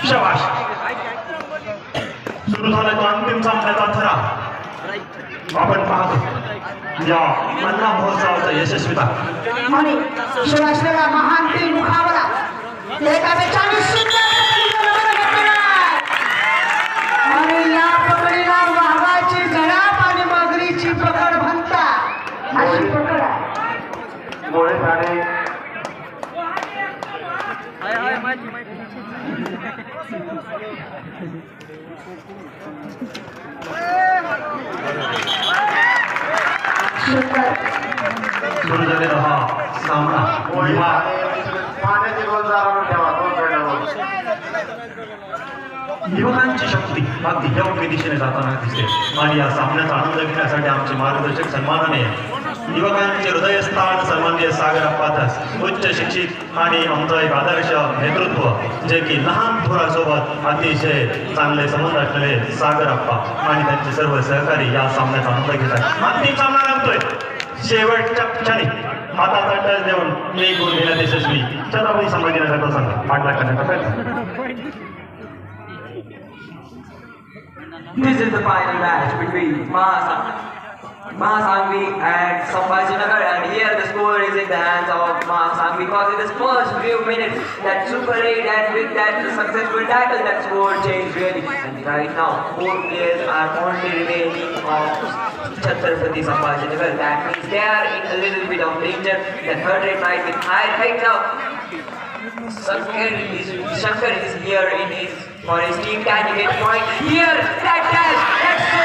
शाबाश. सुरू झाला तो अंतिम सामन्याचा थरा. आपण पाहतो या मन्ना महोत्सवाचा यशस्वीता आणि सुरू असलेला महान तीन मुकाबला एकापेक्षा आणि या पकडीला वाघाची झडप आणि मगरीची पकड म्हणता अशी पकड आहे. गोळे झाले सुरू झालेला हा सामना पाण्याची गोलदारावर ठेवा दोन युवकांची शक्ती अगदी योग्य दिशेने जाताना दिसते आणि या सामन्याचा आनंद घेण्यासाठी आमचे मार्गदर्शक सन्मानाने युवकांचे हृदयस्थान सन्माननीय सागर अप्पादास उच्च शिक्षित आणि आमचं एक आदर्श नेतृत्व जे की लहान थोरासोबत अतिशय चांगले संबंध असलेले सागर अप्पा आणि त्यांचे सर्व सहकारी या सामन्याचा आनंद घेतात. अंतिम सामना रंगतोय शेवटच्या क्षणी हाताचा टच देऊन एक गोल घेण्यात यशस्वी छत्रपती संभाजीनगरचा संघ पाठलाग करण्याचा प्रयत्न. This is the final match between Mahasangvi and Sambhajinagar, and here the score is in the hands of Mahasangvi because in the first few minutes that Super 8 and with that successful tackle that score changed really, and right now 4 players are only remaining of Chhatrapati Sambhajinagar. That means they are in a little bit of danger. The third rate might be high right now. Shankar is here in his for his team. Can he get point here? That dash, that's so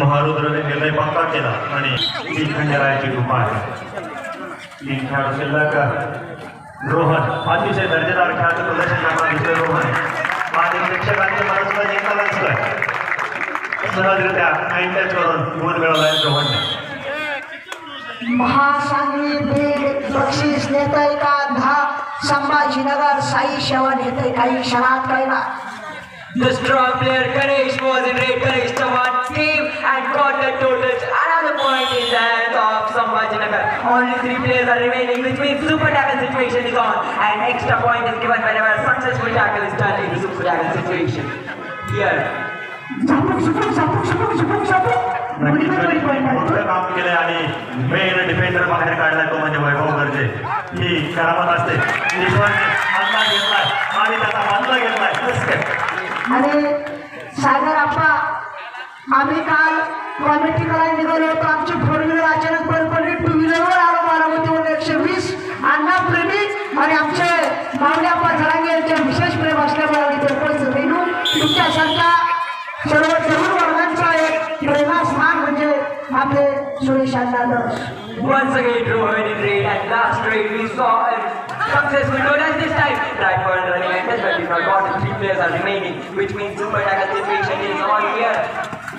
महारुद्रने निर्णय पक्का केला आणि तीन खंडेरायाची कृपा आहे. तीन खेळाडू शिल्लक रोहन अतिशय दर्जेदार खेळाचं प्रदर्शन करणारा दिसतोय रोहन आणि प्रेक्षकांचे मला सुद्धा जिंकायला दिसतोय. सहजरित्या टच करून गुण मिळवलाय रोहनने. महासांगवी बीड बक्षीस नेतय का 10 संभाजीनगर साई शेवा नेतय काही क्षणात कळला. The strong player Ganesh was in red. Ganesh Chavan came and got the totals. Another point in the hands of Sambhajinagar. Only 3 players are remaining, which means super tackle situation is on, and extra point is given whenever a successful tackle is done in the super tackle situation. Here. मोठं काम केलंय आणि main defender बाहेर काढलाय तो म्हणजे वैभव गर्जे. ही करामत असते. बदला घेतलाय आणि त्याचा बदला घेतलाय. आणि सागर आप्पा आम्ही काल कॉमेडी करायला निघालो होतो. आमची 4 व्हीलर अचानक बंद पडली. 2 व्हीलरवर आलो बारामतीवर 120 अण्णा प्रेमी आणि आमचे मावल्या झरांगे यांचे विशेष प्रेम असल्यामुळे आम्ही ते उपस्थित राहिलो. तुमच्यासारख्या सर्व तरुण वर्गांचा एक प्रेमास्थान म्हणजे आपले सुरेश अण्णा. Once again, Rohan in red, and last trade we saw a successful total this time. Right for running and touch, but we forgot the 3 players are remaining, which means super tackle situation is on here.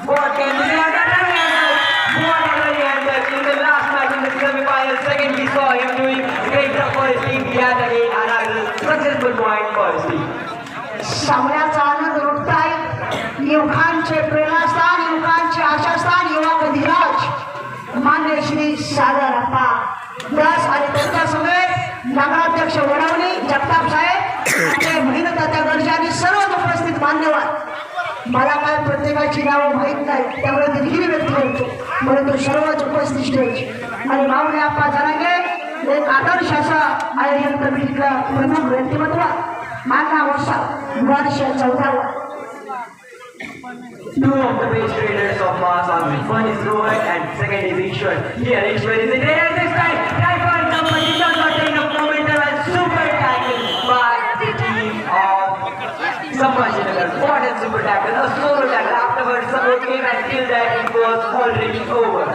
What can we do? What a running and touch in the last match in the semi-final. Second, we saw him doing great job for his team. He had again another successful point for his team. सामन्याचा आनंद लुटताय युवकांचे प्रेरणास्थान, युवकांचे आशास्थान, युवा कधीराज मान्य श्री सागर अप्पा दास आणि त्यांच्या समेत नगराध्यक्ष वडवणी जगताप साहेब महिला तात्या गर्जे आणि सर्व उपस्थित मान्यवर. मला काय प्रत्येकाची नावं माहीत नाही त्यामुळे दिलगिरी व्यक्त करतो, परंतु सर्वच उपस्थित आणि माऊली अप्पा जरांगे एक आदर्श असा आयोजन कमिटीचा प्रमुख व्यक्तिमत्व मानना वर्षा वर्ष 14. Two of the base traders of Mahasangvi. One is Rohan and second is Ishwar. Here Ishwar is in there this time. Right for somebody does not take enough momentum and super tackle by the team of Sambhajinagar. What a super tackle, a solo tackle. Afterwards support came and till that it was already over.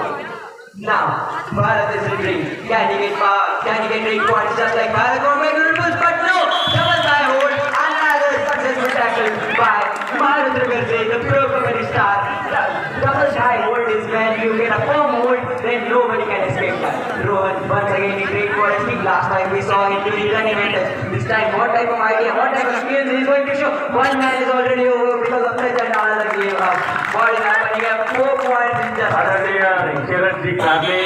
Now Bharat is retreating. Can he get 8 points just like Bharat or Megurus? But no! Double by hold. Another successful tackle by Maharudra Garze, the pro comedy star. Double high hold is when you get a firm hold, then nobody can escape that. Rohan once again in great for his team. Last time we saw him doing running and touch. This time what type of idea, what type of skills he is going to show? One man is already over because of touch and all another game of 49, but you got 4 points in just आदरणीय शरदजी कागे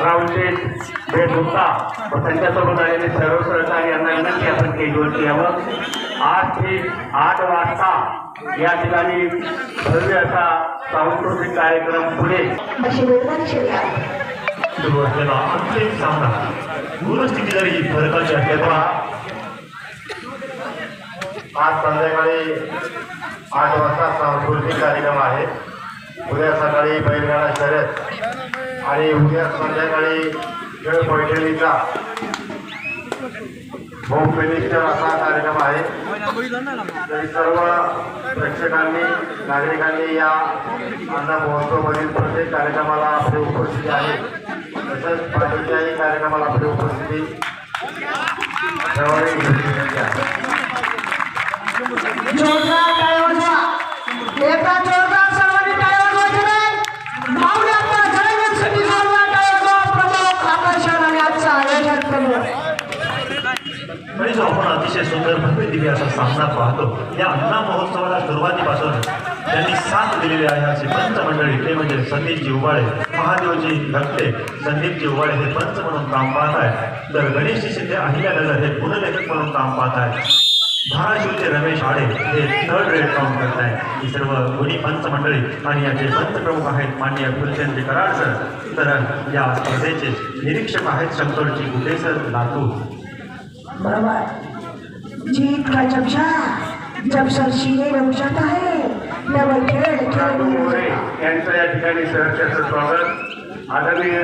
रावशेठ बेदुक्ता व त्यांच्यासोबत आलेले सर्व सहकारी यांना विनंती आपण स्टेजवरती यावं. 8 ते 8 वाजता या ठिकाणी भव्य असा सांस्कृतिक कार्यक्रम पुढे अशी वेदना शिरणार सुरू असलेला अंतिम सामना गुणस्थिती जरी फरकाची असले तरी आज संध्याकाळी 8 वाजता सांस्कृतिक कार्यक्रम आहे. उद्या सकाळी बैलगाडा शर्यत आणि उद्या संध्याकाळी खेळ पैठणीचा होम मिनिस्टर असा कार्यक्रम आहे. तरी सर्व प्रेक्षकांनी नागरिकांनी या अण्णा महोत्सवमधील प्रत्येक कार्यक्रमाला आपली उपस्थिती आहे. तसंच पाठवच्याही कार्यक्रमाला आपली उपस्थिती ठेवावी विनंती आहे. जोरदार टाळ्या वाजवा. एकदा जोरदार सर्वांनी टाळ्या वाजवायची नाही. माऊलींचा जयंतीसाठी जोरदार टाळ्या वाजवा. प्रमुख आकर्षण आणि आजचं आयोजन प्रमुख आणि जो आपण अतिशय सुंदर भव्य दिव्य असा सामना पाहतो. या अण्णा महोत्सवाला सुरुवातीपासून त्यांनी साथ दिलेली आहे अशी पंच मंडळी, ते म्हणजे संदीपजी उबाळे, महादेवजी धकटे, संदीपजी उबाळे हे पंच म्हणून काम पाहत आहेत, तर गणेशजी शिंदे अहिल्यानगर हे गुणलेखक म्हणून काम पाहत आहेत. धाराशिवचे रमेश आडे हे 3rd रेड काम करत आहेत. ही सर्व गुणी पंच मंडळी आणि याचे पंच प्रमुख आहेत माननीय फुलचंद कराड सर. तर या स्पर्धेचे निरीक्षक आहेत शंकरजी गुटे सर लातूर. बरोबर. जीत का चमचा जब सर सीने में उछलता है तब खेळ मोरे यांचं या ठिकाणी सहर्षाचं स्वागत. आदरणीय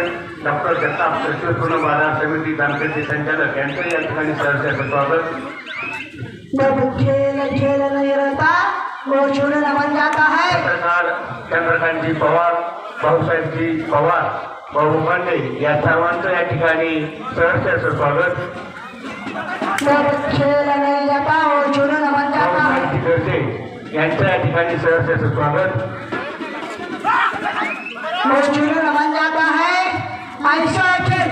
डॉक्टर जगताप कृष्ण बाजार समिती जामखेडचे संचालक यांचं या ठिकाणी सहर्षाचं स्वागत. जब खेल खेल नहीं रहता वो चूर्ण बन जाता है. पत्रकार चंद्रकांतजी पवार, भाऊसाहेबजी पवार, भाऊ पांडे या सर्वांचं या ठिकाणी सहर्षाचं स्वागत. जब खेल नहीं जाता वो चूर्ण बन जाता है. भाऊसाहेबजी खडसे यांचं या ठिकाणी सहर्षाचं स्वागत. वो चूर्ण बन जाता है. ऐसा खेल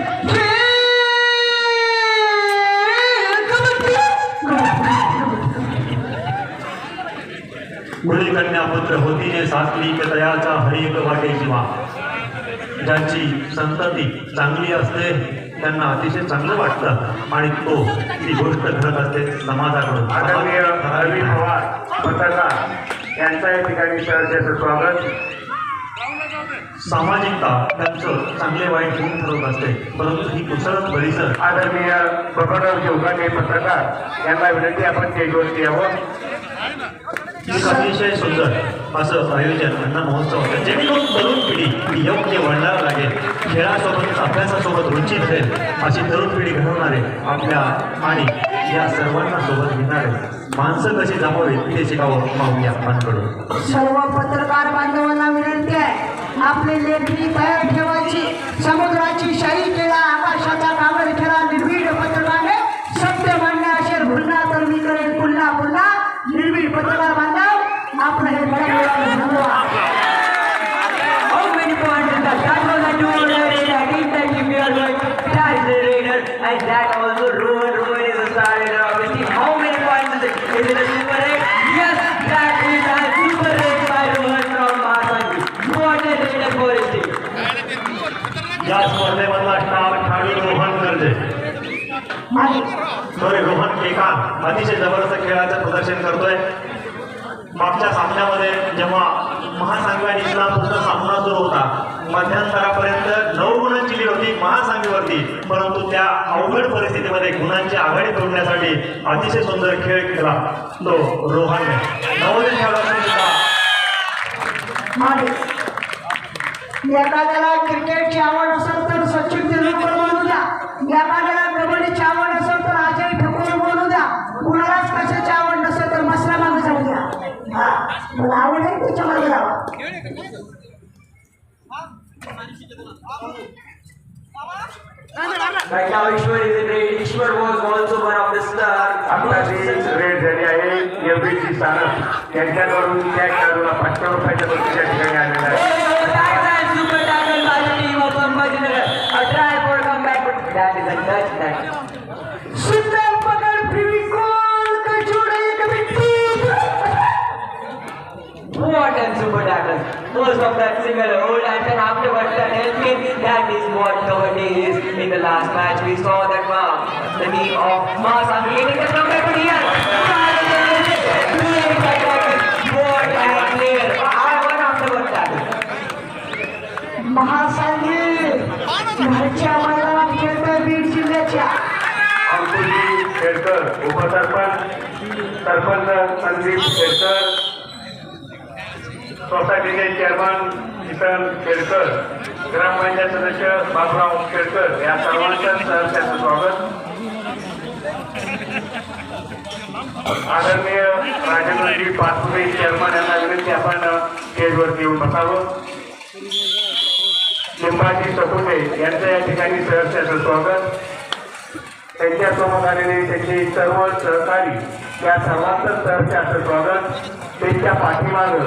मुली कन्या पुत्र होती जे साचली तयाचा हरिक वाटे जीवा. ज्यांची संतती चांगली असते त्यांना अतिशय चांगलं वाटतं आणि तो ती गोष्ट घडत असते समाजाकडून. आदरणीय रवी पवार पत्रकार यांचं या ठिकाणी सहर्षाचं स्वागत. सामाजिकता त्यांचं चांगले वाईट गुण ठरवत असते, परंतु ही कुसळत परिसर. आदरणीय बबनराव जोगाटे पत्रकार यांना विनंती आपण स्टेजवरती यावं. एक अतिशय सुंदर असं आयोजन अण्णा महोत्सव होतं, जेणेकरून तरुण पिढी ही योग्य वळणाला लागेल, खेळासोबत अभ्यासासोबत रुची ठरेल अशी तरुण पिढी घडवणारे आपल्या आणि या सर्वांना सोबत घेणारे माणसं कशी जमावीत ते शिकावं माऊली आपणकडून. सर्व पत्रकार बांधवांना विनंती आहे आपली लेखणी तयार ठेवायची. समुद्राची शाही केला, आकाशाचा कागद केला, निर्भीड पत्रकाराने सत्य मांडणे असेल भुलना तर मी करेन पुन्हा पुन्हा. निर्भीड पत्रकार बांधव आपलं हे बरं How many points is that? That was a 200 I think that if you are going that's the raider and that also Rohan is a star raider of the team. How many points is it? Is it a super raid? Yes, that is a super raid by Rohan from Mahasangi. What a raider for his team. या स्पर्धेमधला star खेळाडू Rohan Garje. Sorry Rohan Kekan अतिशय जबरदस्त खेळाचं प्रदर्शन करतोय. मागच्या सामन्यामध्ये जेव्हा महासांगी आणि इस्लामपूरचा सामना सुरू होता, मध्यंतरापर्यंत 9 गुणांची लीड होती महासांगीवरती, परंतु त्या अवघड परिस्थितीमध्ये गुणांची आघाडी तोडण्यासाठी अतिशय सुंदर खेळ केला तो रोहनने. नवोदय खेळाडूंनी सुद्धा एखाद्याला क्रिकेटची आवड असेल तर सचिन तेंडुलकर बोलू द्या, एखाद्याला कबड्डीची आवड असेल तर अजय ठाकूर बोलू द्या, कुणालाच कशाची आवड नसेल तर मसला मागे जाऊ द्या. हा मला आवड आहे त्याच्या मागे जावा. Right now Ishwar is in raid. Ishwar was also one of the stars. आत्ताची रेड झाली आहे. एवढीची सारथ त्यांच्याकडून त्या खेळाडूला 500 रुपयाच्या बक्षीस या ठिकाणी आलेलं आहे. Super tackle by the team of Ambajinagar. A try for comeback, but that is a touchdown. सुंदर पकड फेविकॉल का जोड़ा एक व्यक्ति. What tackles. Most of that single hold and then afterwards that helping. That is what Kabaddi is. In the last match we saw that the team of Mahasanghi getting the comeback here. Great tackle. What and clear. One afterwards tackle. महासंघी घरच्या मैदानात खेळतोय बीड जिल्ह्याच्या अंकुली खेडकर उपसरपंच सरपंच संदीप खेडकर सोसायटीचे chairman Kisan Khedkar ग्रामपंचायत सदस्य बाबुराव खेडकर या सर्वांचं सहर्षाचं स्वागत. आदरणीय राजेंद्रजी पाचपुते चेअरमन यांना विनंती आपण स्टेजवरती येऊन बसावं. लिंबाजी सपुते यांचं या ठिकाणी सहर्षाचं स्वागत. त्यांच्यासोबत आलेले त्यांचे सर्व सहकारी या सर्वांचं सहर्षाचं स्वागत. त्यांच्या पाठीमागं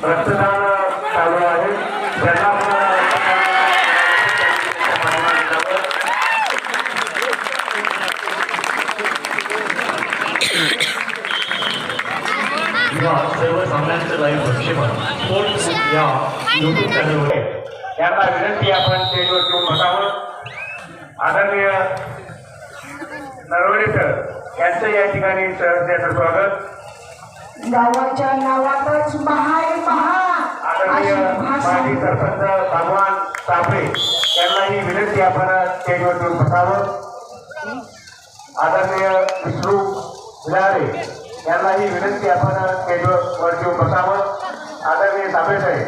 रक्तदान चालू आहे. त्यांना या सर्व सामन्यांचं लाईव्ह प्रक्षेपण स्पोर्ट्स या यूट्यूब चॅनलवर आहे. यांना विनंती आपण स्टेजवर घेऊन बसावं. आदरणीय नरवडेकर यांचं या ठिकाणी सहर्षाचं स्वागत. गावाच्या नावातच महाय महा आदरणीय माजी सरपंच भगवान साबळे यांनाही विनंती आपण स्टेजवर घेऊन बसावं. आदरणीय विष्णू भिलारे यांनाही विनंती आपण स्टेजवर घेऊन बसावं. आदरणीय साबळे साहेब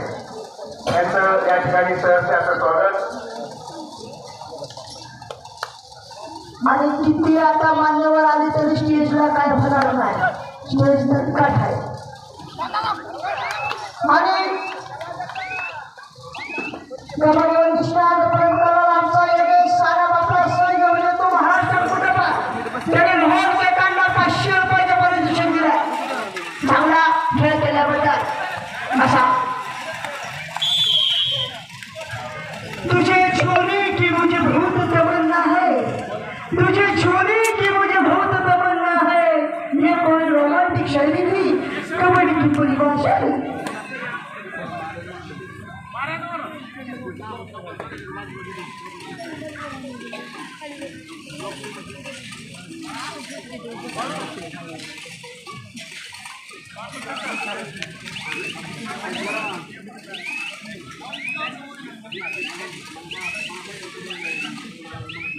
यांचं या ठिकाणी सहर्षाचं स्वागत. आणि किती आता मान्यवर आली तरी स्टेजला काय होणार नाही. स्टेज नटकाट आहे आणि आमचा एक सारा बापरा सण घेऊन येतो महाराष्ट्र कुटुंबात. त्याने मोहन सेकांना 500 रुपयाच्या परिशिक्षण दिलाय. चांगला खेळ केल्याबद्दल असा तुझे छोरी की मुझे बहुत तमन्ना है, तुझे छोरी की मुझे बहुत तमन्ना है. ये कोई रोमांटिक शैली थी, कबड्डी की परिभाषा है.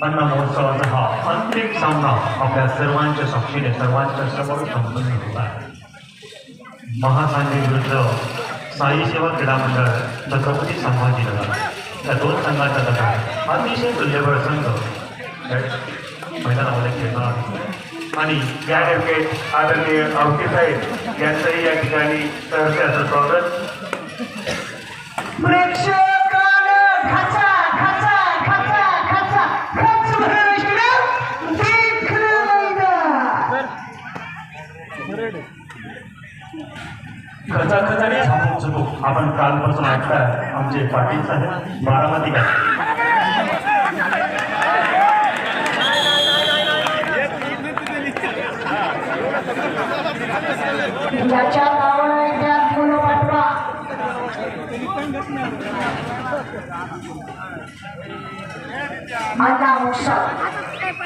अन्न महोत्सवाचा हा अंतिम सामना आपल्या सर्वांच्या साक्षीने सर्वांच्या समोर संपन्न होत आहे. महासांगी विरुद्ध साई सेवा क्रीडा मंडळ छत्रपती संभाजीनगर या दोन संघाचा दरम्यान अतिशय तुल्यबळ संघ मैदानामध्ये खेळणार आहे. आणि या ॲडव्होकेट आदरणीय आवके साहेब यांचंही या ठिकाणी सहर्षाचं स्वागत. प्रेक्षकांनो खाचा खाचा खाचा खाचा खच भरविष्णू देखणं मैदान. खचाखचाने थांबून चुकू आपण कालपासून ऐकताय आमचे पाटील साहेब बारामती काय याच्या नावाने त्यात मुलं पाठवा. अण्णा महोत्सव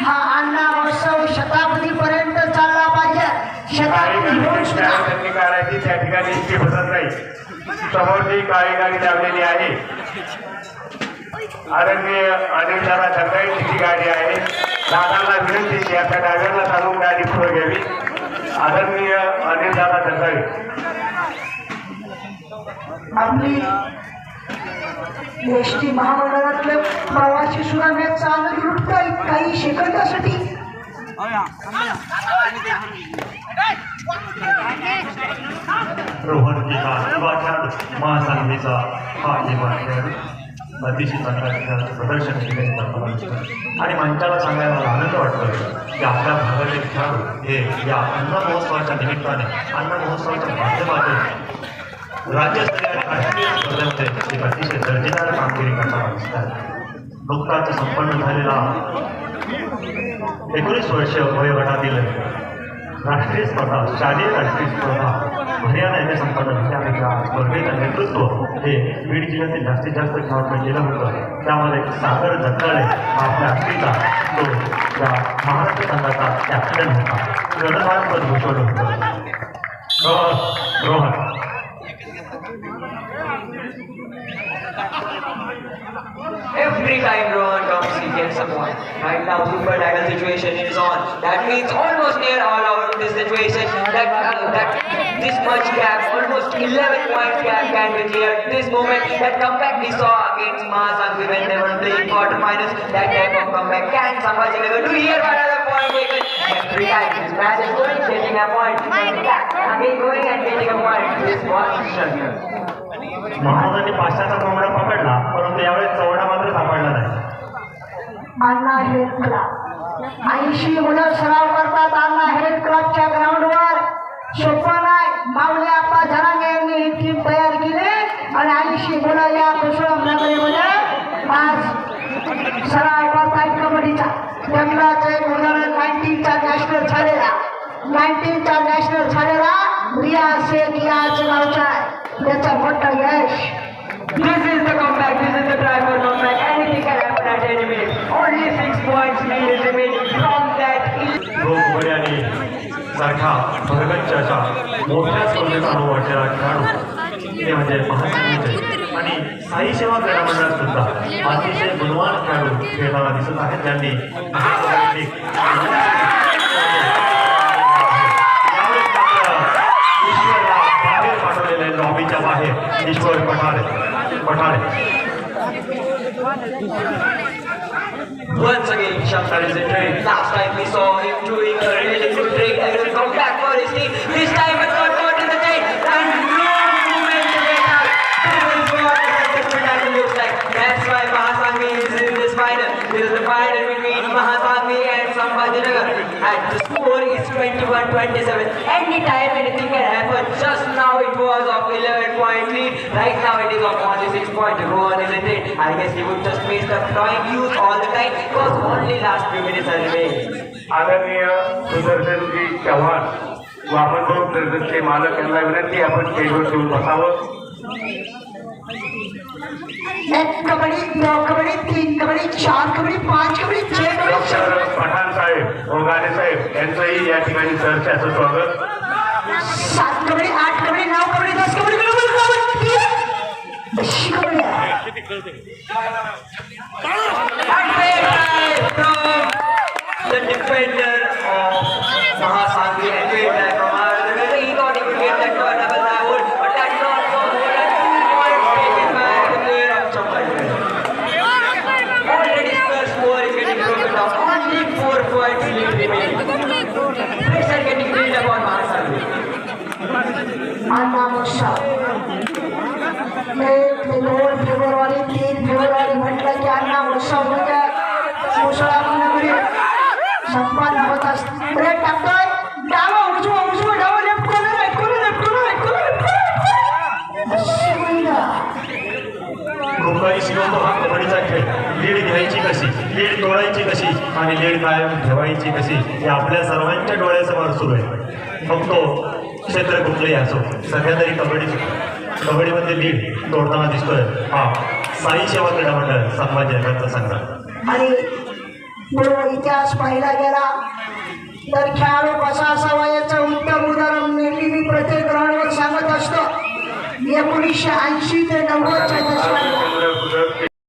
हा अण्णा महोत्सव शताब्दीपर्यंत चालला पाहिजे. शताब्दी होऊन सुद्धा त्यांनी काढायची त्या ठिकाणी इतकी बसत नाही. समोर जी काळी गाडी लावलेली आहे आदरणीय अनिल दादा चंद्राईची ती गाडी आहे. दादांना विनंती की आपल्या ड्रायव्हरला चालवून गाडी पुढे घ्यावी. आदरणीय अनिल दादा चंद्राई आपली एसटी महामंडळातले प्रवासी सुद्धा मॅच चालत लुटतायत काही सेकंदासाठी. रोहन विकास युवा खेळाडू महासांगीचा हा युवा खेळाडू अतिशय चांगल्या खेळाचं प्रदर्शन केले आणि मंचाला सांगायला मला आनंद वाटतो की आपल्या भागातील खेळाडू हे या अन्न महोत्सवाच्या निमित्ताने अन्न महोत्सवाच्या माध्यमातून राज्यस्तरीय आणि राष्ट्रीय स्पर्धेमध्ये एक अतिशय दर्जेदार कामगिरी करताना दिसतात. नुकताच संपन्न झालेला 19 वर्ष वयोगटातील राष्ट्रीय स्पर्धा शालेय राष्ट्रीय स्पर्धा हरियाणा येथे संपन्न झाल्या त्या स्पर्धेचं नेतृत्व हे बीड जिल्ह्यातील जास्तीत जास्त खेळाडूंनी केलं होतं. त्यामध्ये सागर जगदाळे हा आपल्या हस्तीचा तो या महाराष्ट्र संघाचा कॅप्टन होता. कर्णधारपद भूषवलं होतं. Rohan Every time Rohan comes, he gets a point. Right now, super tackle situation is on. That means almost near all out in this situation. That this much gap, almost 11 points gap can be cleared. This moment, that comeback we saw against Mahasangvi when they were playing quarterfinals, that type of comeback can Sambhajinagar do here for another point taken. Every time this match is going, getting a point, again going and getting a point. This was Shagir. महाराजांनी पाचशाचा कोंबडा पकडला, परंतु यावेळेस चवडा मात्र सापडला नाही. अण्णा health club 80 मुलं सराव करतात. अण्णा हेल्थ क्लबच्या ग्राउंडवर सोपं नाही. माऊली आप्पा जरांगे यांनी ही टीम तयार केली आणि 80 मुलं या कुशळम नगरीमध्ये आज सराव करतायत कबड्डीचा. त्यातलाच एक उदाहरण 19चा नॅशनल झालेला रिया शेख या गावचा आहे. त्याचा मोठा यश. This is the comeback, this is the try for comeback. Anything can happen at any minute. Only 6 points lead is remaining from that. Kabaddi आणि सारखा भरगच्च अशा मोठ्या स्पर्धेचा अनुभव असलेला खेळाडू ते म्हणजे महासंघाचे आणि साई सेवा क्रीडा मंडळात सुद्धा अतिशय गुणवान खेळाडू खेळताना दिसत आहेत. त्यांनी ईश्वरला बाहेर पाठवलेले लॉबीच्या बाहेर ईश्वर Pathare. Once again, Shankar is in trade. Last time we saw him doing a really good trade and will come back for his team. This time it's not caught in the trade and no movement to get out. This is what the spectacle looks like. That's why Mahasangvi is in this final. This is the final between Mahasangvi and Sambhajinagar. And the score is 21-27. Any time anything can happen. Just now it was of 11-point lead. Right now it is of only 6 points. Rohan is in it. I guess he would just miss the drawing use all the time because only last few minutes are remaining. आदरणीय सुदर्शनजी चव्हाण वामनभाऊ ट्रेडर्सचे मालक यांना विनंती आपण स्टेजवर ठेवून बसावं. एक kabaddi, 2 kabaddi, 3 kabaddi, 4 kabaddi, 5 kabaddi, 6 kabaddi. Doctor Pathan साहेब ओगाडे साहेब यांचंही या ठिकाणी सहर्ष असं स्वागत. 7 kabaddi, 8 kabaddi, 9 kabaddi, 10 kabaddi, 10 kabaddi. And great try from the defender of Mahasangvi and great try from Mahasangvi. He thought he would get that to a double forward, but that's not so good. And 2 points taken by the player of Champa. Already first score is getting broken down. Only 4 points lead remaining. Pressure getting built up on Mahasangvi. Anna Musa 1 February 3 February म्हटलं की अण्णा मुसा म्हणजे मुसळधार नगरी संपन्न होत असते. Break टाकतोय. डावा उजवा डावा लेफ्ट कॉर्नर राईट लोकांनी शिकवतो हा कबड्डीचा खेळ. लीड घ्यायची कशी, लीड तोडायची कशी आणि लीड कायम ठेवायची कशी हे आपल्या सर्वांच्या डोळ्यासमोर सुरू आहे. मग तो क्षेत्र कुठलंही असो, सध्या तरी कबड्डीमध्ये लीड तोडताना दिसतोय हा साई सेवा क्रीडा मंडळ संभाजीनगरचा संघ. आणि पूर्व इतिहास पाहिला गेला तर खेळाडू कसा असावा याचं उत्तम उदाहरण नेहमी मी प्रत्येक ग्राउंडवर सांगत असतो. 1980 ते 90च्या दशकात